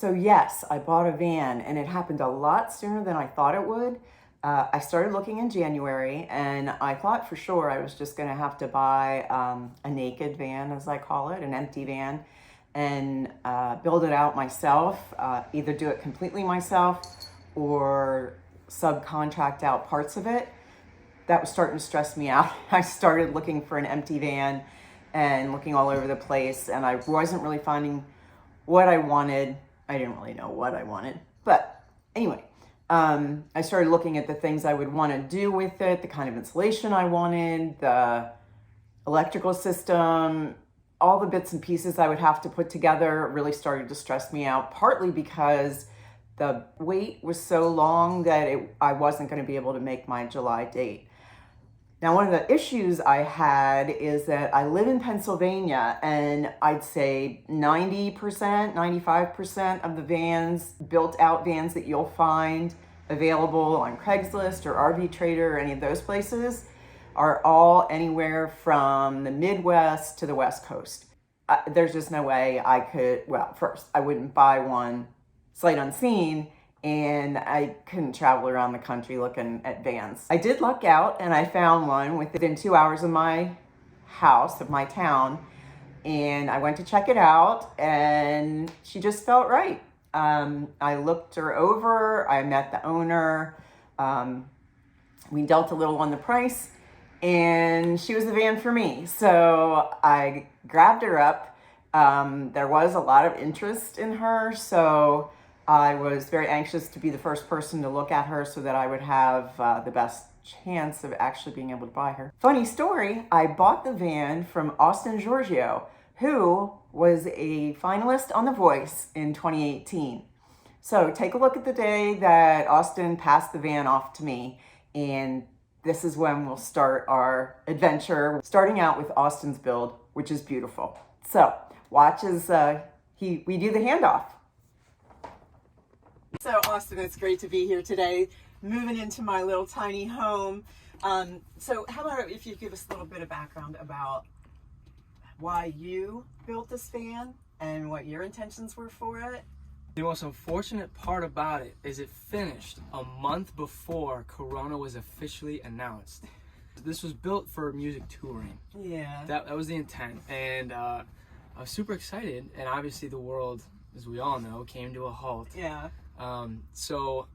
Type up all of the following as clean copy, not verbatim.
So yes, I bought a van, and it happened a lot sooner than I thought it would. I started looking in January, and I thought for sure I was just going to have to buy a naked van, as I call it, an empty van, and build it out myself, either do it completely myself or subcontract out parts of it. That was starting to stress me out. I started looking for an empty van and looking all over the place, and I wasn't really finding what I wanted. I didn't really know what I wanted, but anyway, I started looking at the things I would want to do with it, the kind of insulation I wanted, the electrical system, all the bits and pieces I would have to put together really started to stress me out, partly because the wait was so long that I wasn't going to be able to make my July date. Now, one of the issues I had is that I live in Pennsylvania, and I'd say 90%, 95% of the vans, built out vans that you'll find available on Craigslist or RV Trader or any of those places are all anywhere from the Midwest to the West Coast. There's just no way I could, well, first, I wouldn't buy one sight unseen, and I couldn't travel around the country looking at vans. I did luck out, and I found one within 2 hours of my house, of my town, and I went to check it out, and she just felt right. I looked her over, I met the owner, we dealt a little on the price, and she was the van for me. So I grabbed her up. There was a lot of interest in her, so I was very anxious to be the first person to look at her so that I would have the best chance of actually being able to buy her. Funny story, I bought the van from Austin Giorgio, who was a finalist on The Voice in 2018. So take a look at the day that Austin passed the van off to me, and this is when we'll start our adventure, starting out with Austin's build, which is beautiful. So watch as we do the handoff. So Austin, it's great to be here today, moving into my little tiny home. So how about if you give us a little bit of background about why you built this van and what your intentions were for it? The most unfortunate part about it is it finished a month before Corona was officially announced. This was built for music touring. Yeah. That was the intent, and I was super excited, and obviously the world, as we all know, came to a halt. Yeah. So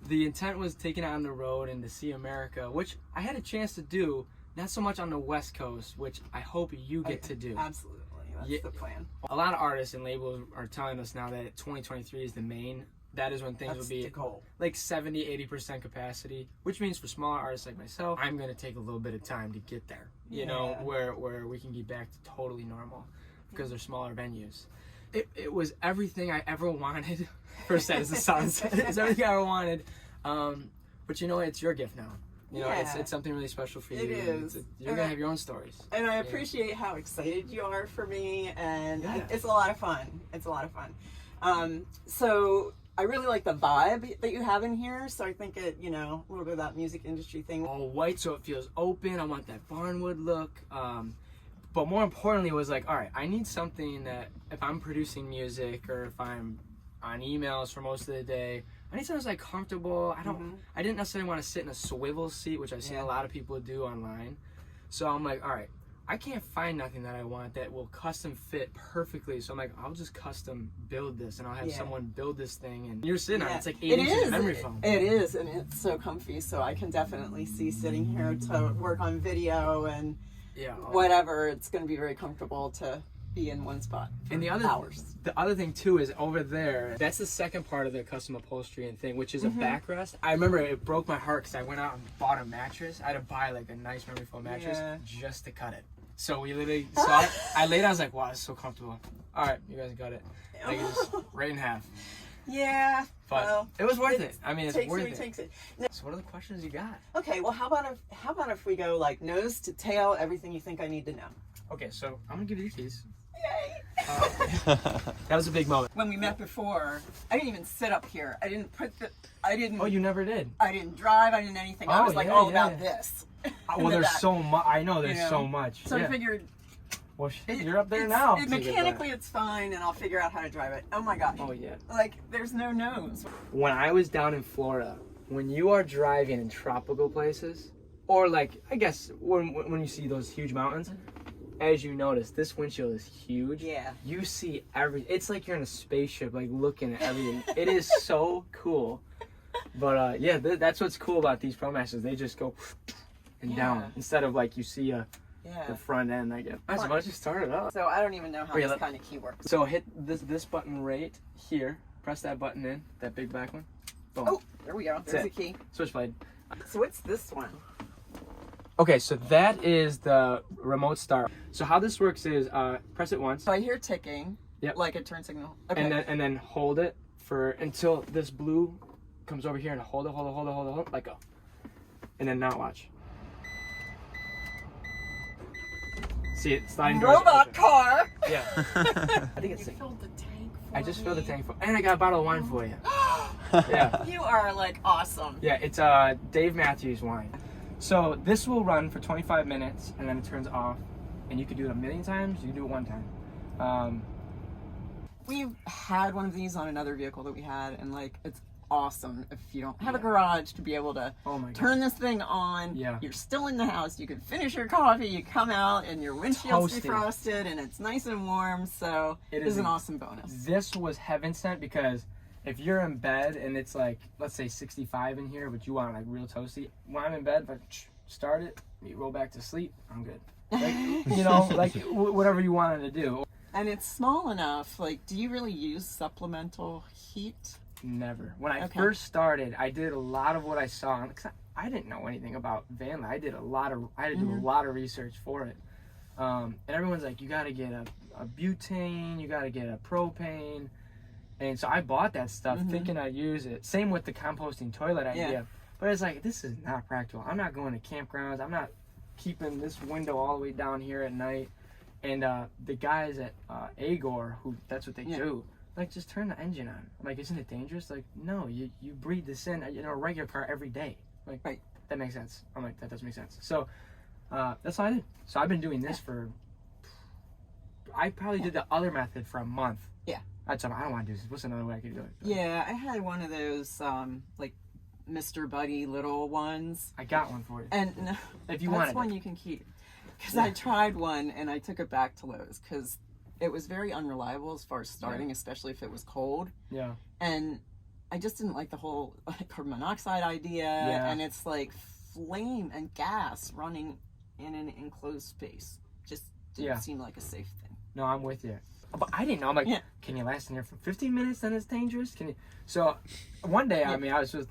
the intent was taking it on the road and to see America, which I had a chance to do, not so much on the West Coast, which I hope you get to do. Absolutely. That's the plan. A lot of artists and labels are telling us now that 2023 is the main. That is when things will be like 70-80% capacity, which means for smaller artists like myself, I'm going to take a little bit of time to get there, you know, where we can get back to totally normal because they're smaller venues. It was everything I ever wanted for Set as the Suns. It's everything I ever wanted. But you know, it's your gift now. You know, it's something really special for you. It is. You're going to have your own stories. And I appreciate how excited you are for me, and it's a lot of fun. It's a lot of fun. So I really like the vibe that you have in here. So I think it, you know, a little bit of that music industry thing. All white so it feels open. I want that barnwood look. But more importantly, it was like, all right, I need something that if I'm producing music or if I'm on emails for most of the day, I need something that's like comfortable. I didn't necessarily want to sit in a swivel seat, which I've seen a lot of people do online. So I'm like, all right, I can't find nothing that I want that will custom fit perfectly. So I'm like, I'll just custom build this, and I'll have someone build this thing. And you're sitting on it. It's like 8 inches of memory foam. It is, and it's so comfy. So I can definitely see sitting here to work on video and whatever. It's going to be very comfortable to be in one spot for hours. The other thing too is over there, that's the second part of the custom upholstery and thing, which is a backrest. I remember it broke my heart because I went out and bought a mattress. I had to buy like a nice memory foam mattress just to cut it. So we literally, I laid down, I was like, wow, it's so comfortable. All right, you guys got it. Like it's right in half. Yeah, but well, it was worth it. I mean, it's worth it. Takes it. So what are the questions you got? Okay, well, how about if we go like nose to tail, everything you think I need to know? Okay, so I'm gonna give you the keys. Yay! That was a big moment. When we met before, I didn't even sit up here. I didn't. Oh, you never did. I didn't drive. I didn't anything. I was like all about this. Well, there's so much. I know there's so much. So I figured Well, shit, you're up there now. Mechanically, it's fine, and I'll figure out how to drive it. Oh my gosh. Oh yeah. Like, there's no nose. When I was down in Florida, when you are driving in tropical places, or like, I guess when you see those huge mountains, as you notice, this windshield is huge. Yeah. You see it's like you're in a spaceship, like looking at everything. It is so cool. But yeah, that's what's cool about these ProMasters. They just go and down instead of like you see the front end. I guess. Might as well just start it up. So I don't even know how this kind of key works. So hit this button right here. Press that button in, that big black one. Boom. Oh, there we go. There's the key. Switchblade. So what's this one? Okay, so that is the remote start. So how this works is press it once. So I hear ticking. Yep. Like a turn signal. Okay. And then hold it until this blue comes over here and hold it, let go. And then now watch. See it sliding doors. Robot car. Yeah. I think it's. Filled the tank for I just me. filled the tank full, and I got a bottle of wine for you. Yeah. You are like awesome. Yeah, it's Dave Matthews wine. So this will run for 25 minutes, and then it turns off, and you could do it a million times. You can do it one time. We've had one of these on another vehicle that we had, and like it's awesome if you don't have a garage to be able to turn this thing on. Yeah. You're still in the house. You can finish your coffee. You come out, and your windshield's Toasty. defrosted, and it's nice and warm. So it is an awesome bonus. This was heaven sent because if you're in bed and it's like, let's say 65 in here, but you want like real toasty, when I'm in bed, if I start it, you roll back to sleep, I'm good. Like, you know, like whatever you wanted to do. And it's small enough. Like, do you really use supplemental heat? Never. When I first started, I did a lot of what I saw. Cause I didn't know anything about van life. I had to do a lot of research for it. And everyone's like, you got to get a butane, you got to get a propane. And so I bought that stuff thinking I'd use it. Same with the composting toilet idea. Yeah. But it's like, this is not practical. I'm not going to campgrounds. I'm not keeping this window all the way down here at night. And the guys at Agor, who that's what they do, like, just turn the engine on. I'm like, isn't it dangerous? Like, no, you breathe this in a regular car every day. Like, that makes sense. I'm like, that doesn't make sense. So that's what I did. So I've been doing this I probably did the other method for a month. Yeah. I don't want to do this. What's another way I could do it? Yeah, I had one of those, like, Mr. Buddy little ones. I got one for you. And if you want that's one you can keep. Because I tried one and I took it back to Lowe's because it was very unreliable as far as starting, especially if it was cold. Yeah. And I just didn't like the whole carbon monoxide idea. Yeah. And it's like flame and gas running in an enclosed space. Just didn't seem like a safe thing. No, I'm with you. But I didn't know. I'm like, can you last in here for 15 minutes? Then it's dangerous. Can you? So one day, I was with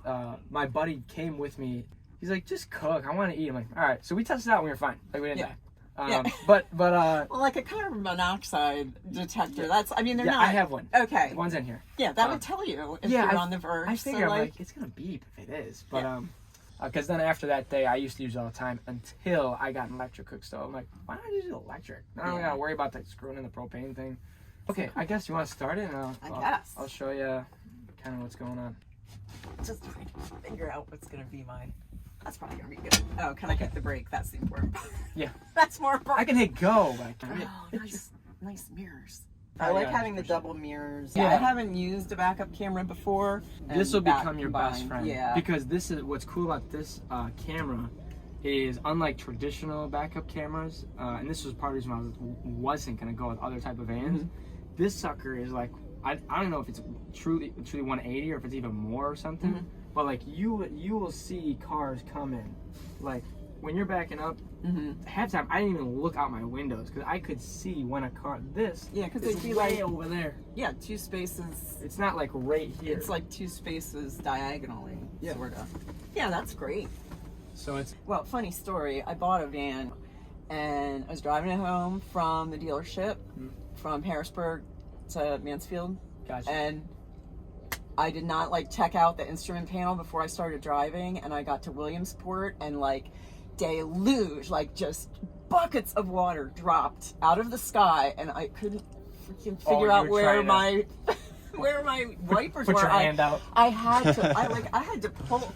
my buddy came with me. He's like, just cook. I want to eat. I'm like, all right. So we tested it out and we were fine. Like, we didn't die. But well, like a carbon monoxide detector. That's, I mean, they're not. I have one. Okay. One's in here. Yeah, that would tell you if you're on the verge. I figure, I'm like, it's gonna beep if it is. But because then after that day, I used to use it all the time until I got an electric cook stove. I'm like, why don't I just use electric? I don't gotta worry about like screwing in the propane thing. Okay, I guess you want to start it, and I'll show you kind of what's going on. Just trying to figure out what's gonna be mine. That's probably gonna be good. Oh, can I hit the brake? That's the important part. Yeah. That's more important. I can hit go, but I can't. Oh, nice mirrors. I like having the double mirrors. Yeah, I haven't used a backup camera before. This will become your best friend. Yeah. Because this is what's cool about this camera is unlike traditional backup cameras, and this was part of the reason why I wasn't gonna go with other type of vans. This sucker is like, I don't know if it's truly 180 or if it's even more or something. But like you will see cars coming, like when you're backing up. Half the time I didn't even look out my windows because I could see when a car because it'd be like over there. Yeah, 2 spaces. It's not like right here. It's like 2 spaces diagonally. Yeah, sort of. Yeah, that's great. So it's funny story. I bought a van, and I was driving it home from the dealership from Harrisburg to Mansfield. Gotcha. And I did not check out the instrument panel before I started driving, and I got to Williamsport and deluge, just buckets of water dropped out of the sky, and I couldn't freaking figure out where my where my wipers were. Put your hand out. I had to I had to pull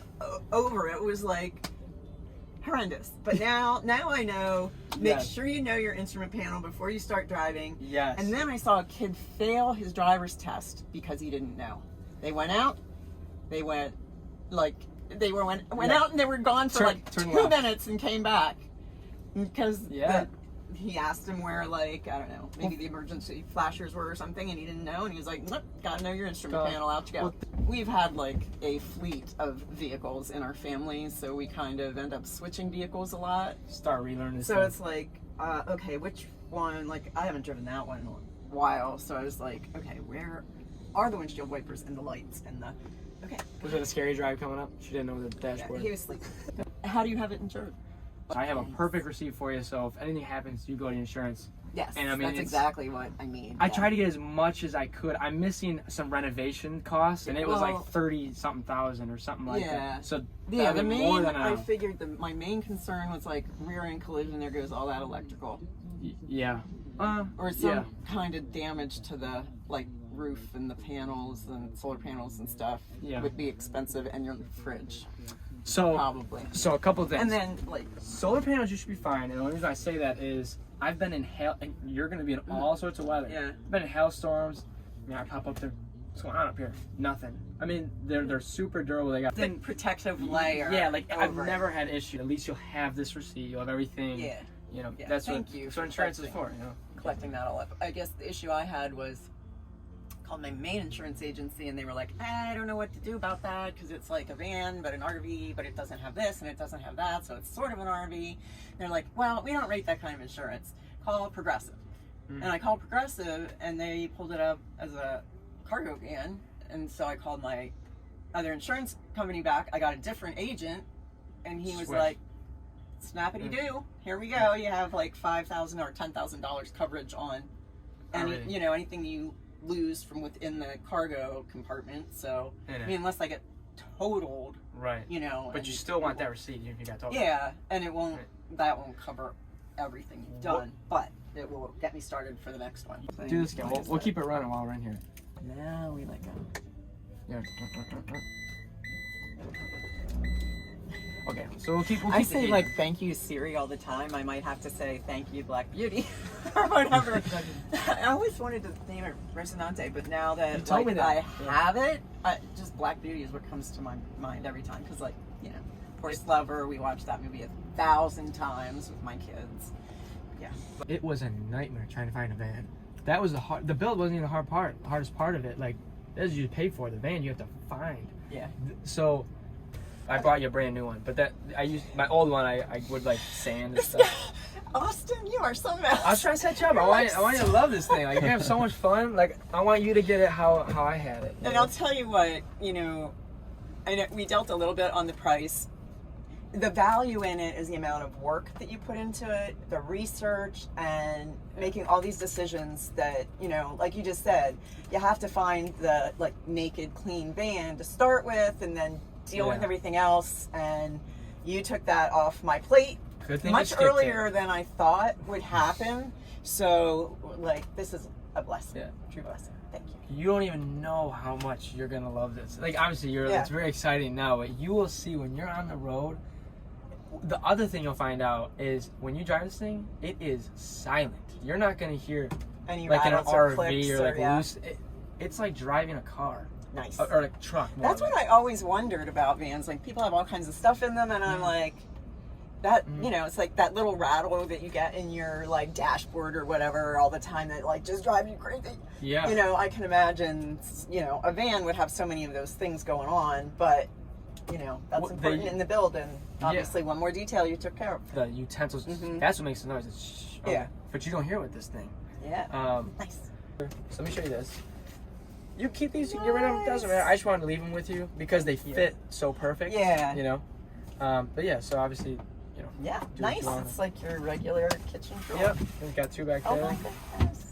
over. It was like horrendous. But now I know, make Yes. sure you know your instrument panel before you start driving. Yes. And then I saw a kid fail his driver's test because he didn't know. They went out, they went out and they were gone for Turn 2 left. minutes and came back. Because Yeah. he asked him where, like, I don't know, maybe the emergency flashers were or something, and he didn't know, and he was like, nope, gotta know your instrument panel, out you go. We've had, like, a fleet of vehicles in our family, so we kind of end up switching vehicles a lot. Start relearning. So it's like, okay, which one, like, I haven't driven that one in a while, so I was like, okay, where are the windshield wipers and the lights and the, okay. Was it a scary drive coming up? She didn't know the Yeah, dashboard. he was sleeping. How do you have it insured? I have a perfect receipt for you, so if anything happens, you go to insurance. Yes, And I mean, that's it's- exactly what I mean. I yeah. tried to get as much as I could. I'm missing some renovation costs, and it was Well, like 30-something thousand or something like yeah. that. So Yeah, that'd the be more main, than I a, figured my main concern was like rear end collision, there goes all that electrical. yeah. Or some Yeah. kind of damage to the like roof and the panels and solar panels and stuff Yeah. would be expensive, and your fridge, So probably. So a couple of things. And then like, solar panels, you should be fine. And the only reason I say that is I've been in hail, and you're going to be in all sorts of weather. Yeah. I've been in hailstorms. I mean, I pop up there. What's going on up here? Nothing. I mean, they're super durable. They got the protective layer. Yeah, like I've over it. never had issue. At least you'll have this receipt. You'll have everything. Yeah. You know, Yeah, that's thank what you that's for what insurance is collecting. for. You know. Collecting that all up. I guess the issue I had was called my main insurance agency, and they were like, I don't know what to do about that because it's like a van but an RV, but it doesn't have this and it doesn't have that, so it's sort of an RV. And they're like, well, we don't rate that kind of insurance. Call Progressive. And I called Progressive, and they pulled it up as a cargo van, and so I called my other insurance company back. I got a different agent, and he was Switch. like, snappity do, here we go, you have like $5,000 or $10,000 coverage on any, Everything. you know, anything you lose from within the cargo compartment. So Yeah. I mean, unless I get totaled, Right. you know, But and you still want it that won't- receipt even if you got told. yeah, and it won't, that won't cover everything you've done, but it will get me started for the next one. Do this again. Like I We'll said. keep it running while we're in here. Now we let go. Yeah. Okay, so we'll keep. I the say heat. like thank you Siri all the time. I might have to say thank you Black Beauty or whatever. I always wanted to name it Resonante, but now You that told like, me that. I Yeah. have it, just Black Beauty is what comes to my mind every time. Because like, you know, Horse Lover, we watched that movie 1,000 times with my kids. Yeah. It was a nightmare trying to find a van. That was the build wasn't even the hard part. The hardest part of it, like, that's you pay for. The van you have to find. Yeah. So I bought you a brand new one, but that I used my old one. I would like sand and stuff. Austin, you are something else. I was trying to set you up. I want you to love this thing. Like, you have so much fun. Like, I want you to get it how I had it. you And know? I'll tell you what, you know, I know we dealt a little bit on the price. The value in it is the amount of work that you put into it, the research, and making all these decisions that, you know, like you just said, you have to find the like naked, clean van to start with, and then deal with Yeah. everything else. And you took that off my plate Good thing you much skipped it. earlier than I thought would happen. So, like, this is a blessing, Yeah. true blessing. Thank you. You don't even know how much you're gonna love this. Like, obviously, Yeah. it's very exciting now, but you will see when you're on the road. The other thing you'll find out is when you drive this thing, it is silent. You're not gonna hear Any like an rattles or RV clicks or like yeah. loose. It's like driving a car Nice. or like a truck. More That's of what it. I always wondered about vans. Like, people have all kinds of stuff in them, and I'm like, that, you know, it's like that little rattle that you get in your like dashboard or whatever all the time that like just drives you crazy. Yeah. You know, I can imagine, you know, a van would have so many of those things going on, but you know, that's Well, important they- in the build, and obviously one more detail you took care of. The utensils. Mhm. That's what makes the noise. It's shh, okay. Yeah. But you don't hear it with this thing. Yeah. Nice. So let me show you this. You keep these, you get rid of them, doesn't matter. I just wanted to leave them with you because they fit so perfect. Yeah. You know? But yeah, so obviously, you know. Yeah. Do what Nice. you want. It's like your regular kitchen drawer. Yep. We've got two back Oh there. my goodness.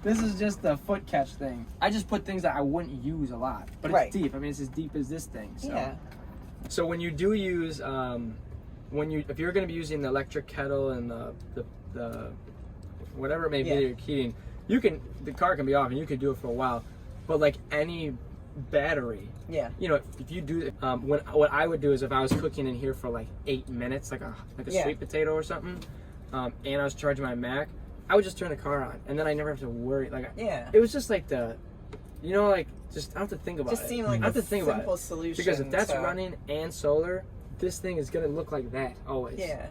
This is just the foot catch thing. I just put things that I wouldn't use a lot, but it's Right. deep. I mean, it's as deep as this thing. So. Yeah. So when you do use, if you're going to be using the electric kettle and the whatever it may be Yeah. that you're heating, the car can be off and you can do it for a while. But like any battery. Yeah. You know, if you do what I would do is if I was cooking in here for like 8 minutes, like a sweet potato or something, and I was charging my Mac, I would just turn the car on, and then I never have to worry. Like, it was just like just I don't have to think about it. Just seemed like a simple solution. Because if that's running and solar, this thing is gonna look like that always. Yeah.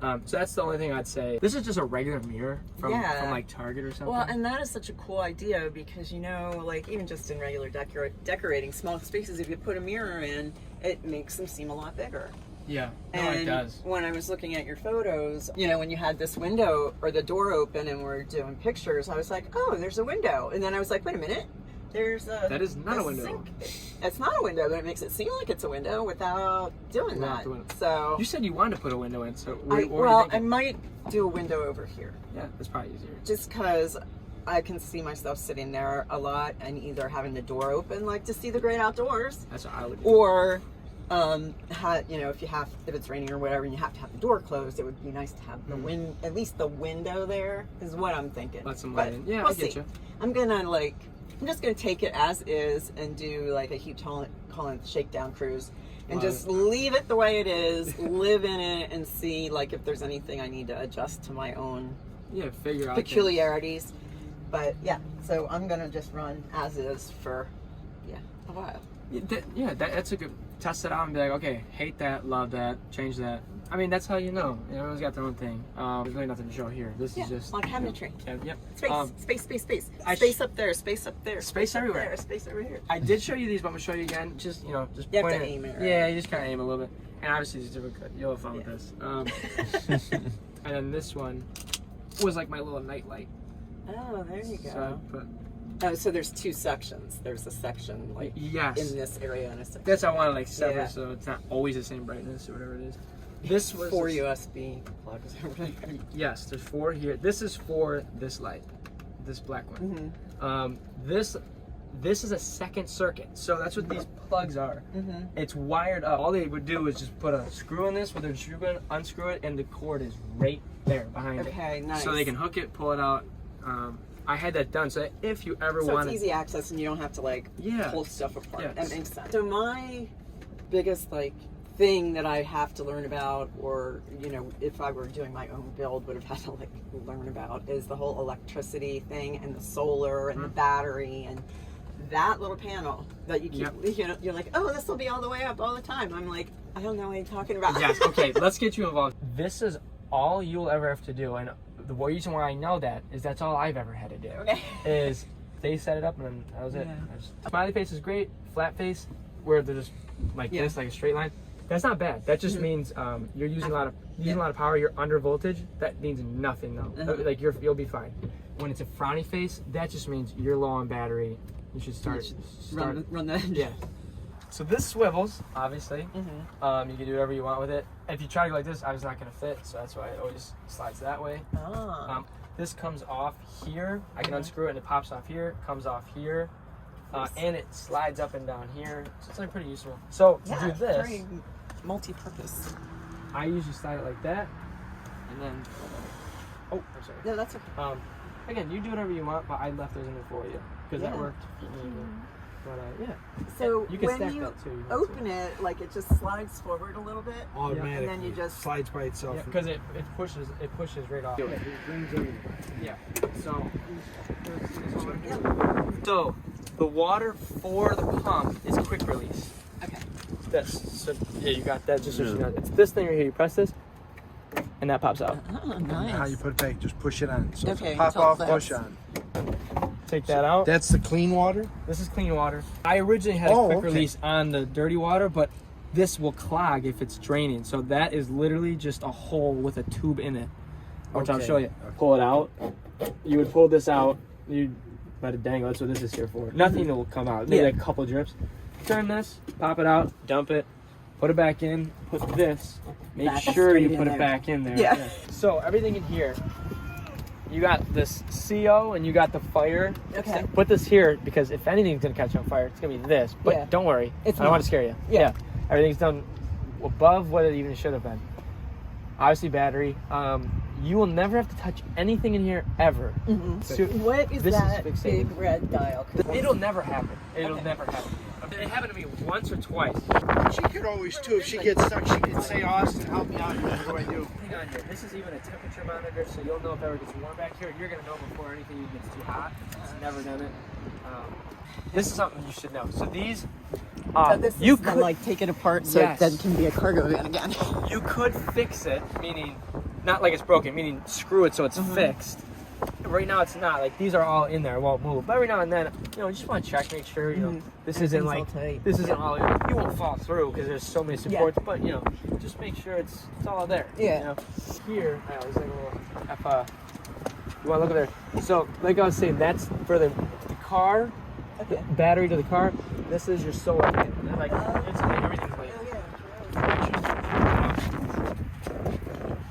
So that's the only thing I'd say. This is just a regular mirror from like Target or something. Well, and that is such a cool idea because, you know, like even just in regular decorating small spaces, if you put a mirror in, it makes them seem a lot bigger. Yeah, and it does. When I was looking at your photos, you know, when you had this window or the door open and we're doing pictures, I was like, oh, there's a window. And then I was like, wait a minute. That is not a window. Sink. It's not a window, but it makes it seem like it's a window without doing that. So you said you wanted to put a window in, so I might do a window over here. Yeah, that's probably easier. Just because I can see myself sitting there a lot and either having the door open, like to see the great outdoors. That's what I would do. Or, you know, if it's raining or whatever, and you have to have the door closed, it would be nice to have the at least the window there. Is what I'm thinking. Let some light in. Yeah, we'll I get see. you. I'm just gonna take it as is and do like I keep calling it the shakedown cruise, and just leave it the way it is, live in it, and see like if there's anything I need to adjust to my own figure out peculiarities. Things. But so I'm gonna just run as is for a while. That's a good test it out and be like, okay, hate that, love that, change that. I mean, that's how you know. Everyone's got their own thing. There's really nothing to show here. This is just like cabinetry. Yep. Space. Space up there. Space up there. Space everywhere. There, space over here. I did show you these, but I'm gonna show you again. Just you have to aim it. Right? Yeah, you just kind of aim a little bit. And obviously, you'll have fun with this. And then this one was like my little night light. Oh, there you go. So I put. Oh, so there's two sections. There's a section like in this area and a section. That's how I want to like sever, so it's not always the same brightness or whatever it is. This was 4 USB plugs. Yes, there's 4 here. This is for this light, this black one. This is a second circuit, so that's what these plugs are. It's wired up. All they would do is just put a screw in this with a screw gun, unscrew it, and the cord is right there behind it. Okay, nice. So they can hook it, pull it out. I had that done, so if you ever want it's easy access and you don't have to like pull stuff apart. Yes. That makes sense. So my biggest thing that I have to learn about, or if I were doing my own build, would have had to learn about, is the whole electricity thing and the solar and the battery and that little panel that you keep. You're like, oh, this will be all the way up all the time. I'm like, I don't know what you're talking about. Yes. Okay. Let's get you involved. This is all you'll ever have to do, and the reason why I know that is that's all I've ever had to do. Okay. Is they set it up and then that was it. Smiley face is great. Flat face, where they're just like this, like a straight line. That's not bad. That just means you're using a lot of power. You're under voltage. That means nothing though. Like you'll be fine. When it's a frowny face, that just means you're low on battery. You should start run that. Yeah. So this swivels, obviously. You can do whatever you want with it. If you try to go like this, obviously not going to fit, so that's why it always slides that way. This comes off here. I can unscrew it and it pops off here, comes off here, and it slides up and down here. So it's like pretty useful. So to do this, very multi-purpose. I usually slide it like that, and then. Oh, I'm sorry. No, that's okay. Again, you do whatever you want, but I left those in there for you because that worked. But so you can when you open it, it just slides forward a little bit, automatically, and then you just slides by itself. Yeah, because it pushes right off. Yeah. So the water for the pump is quick release. Okay. This. So you got that. Just so you know, it's this thing right here. You press this, and that pops out. Oh, nice. How you put it back? Just push it on. So okay. Pop off, push on. Take that out. That's the clean water? This is clean water. I originally had a quick release on the dirty water, but this will clog if it's draining. So that is literally just a hole with a tube in it. Which I'll show you. Pull it out. You would pull this out. You'd let it dangle. That's what this is here for. Nothing will come out. Maybe a couple drips. Turn this, pop it out, dump it, put it back in, put this. Make sure you put it back in there. Yeah. So everything in here. You got this CO and you got the fire. Okay. Put this here because if anything's gonna catch on fire, it's gonna be this. But don't worry, I don't want to scare you. Yeah. Everything's done above what it even should have been. obviously battery. You will never have to touch anything in here ever. So What is this that fixated. big red dial? It'll never happen. It'll never happen. It happened to me once or twice. She could always too. If she gets stuck, she can say, "Austin, help me out. What do I do?" Hang on here. This is even a temperature monitor, so you'll know if it ever gets warm back here. You're gonna know before anything even gets too hot. It's never done it. This is something you should know. So these, This you is could like take it apart so Yes. it then can be a cargo van again. you could fix it, meaning not like it's broken, meaning screw it so it's fixed. Right now it's not. Like these are all in there, it won't move. But every now and then, you just want to check, make sure this isn't like all tight. this isn't all. You won't fall through because there's so many supports. But just make sure it's all there. Yeah. Here, there's like a little you want to look at there. So like I was saying, that's for the car, the battery to the car. This is your solar panel. Like it's everything's like.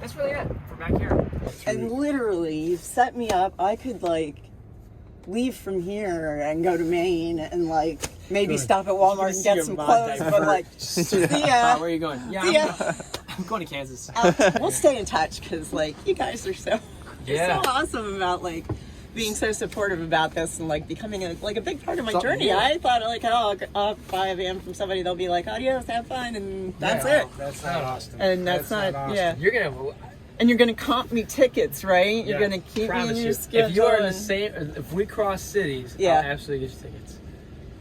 That's really it for back here. And literally, you've set me up. I could like leave from here and go to Maine and like maybe stop at Walmart and get some clothes, but like, Where are you going? Yeah, I'm going to Kansas. We'll stay in touch because like you guys are so Yeah. so awesome about like being so supportive about this and like becoming a big part of my Something journey. new. I thought like, oh, I'll buy a van from somebody. They'll be like, adios, have fun, and that's Yeah. it. That's not Austin. And that's not Austin. yeah. You're gonna have. And you're gonna comp me tickets, right? You're Yeah, gonna keep me promise in you. your schedule. If you are in the and- same, if we cross cities, Yeah. I'll absolutely get you tickets.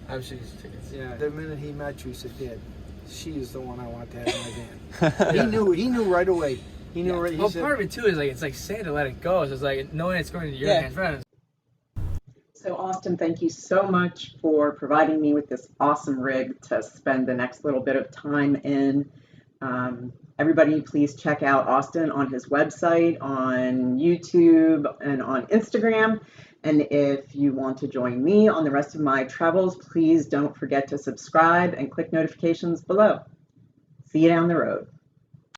Absolutely get you tickets. Yeah. The minute he met you, he said, "Dad, she is the one I want to have in my van." He knew right away. He knew right. He Well, said, part of it too is like it's like saying to let it go. So it's like knowing it's going to your hands. Right? So Austin, thank you so much for providing me with this awesome rig to spend the next little bit of time in. Everybody, please check out Austin on his website, on YouTube, and on Instagram. And if you want to join me on the rest of my travels, please don't forget to subscribe and click notifications below. See you down the road.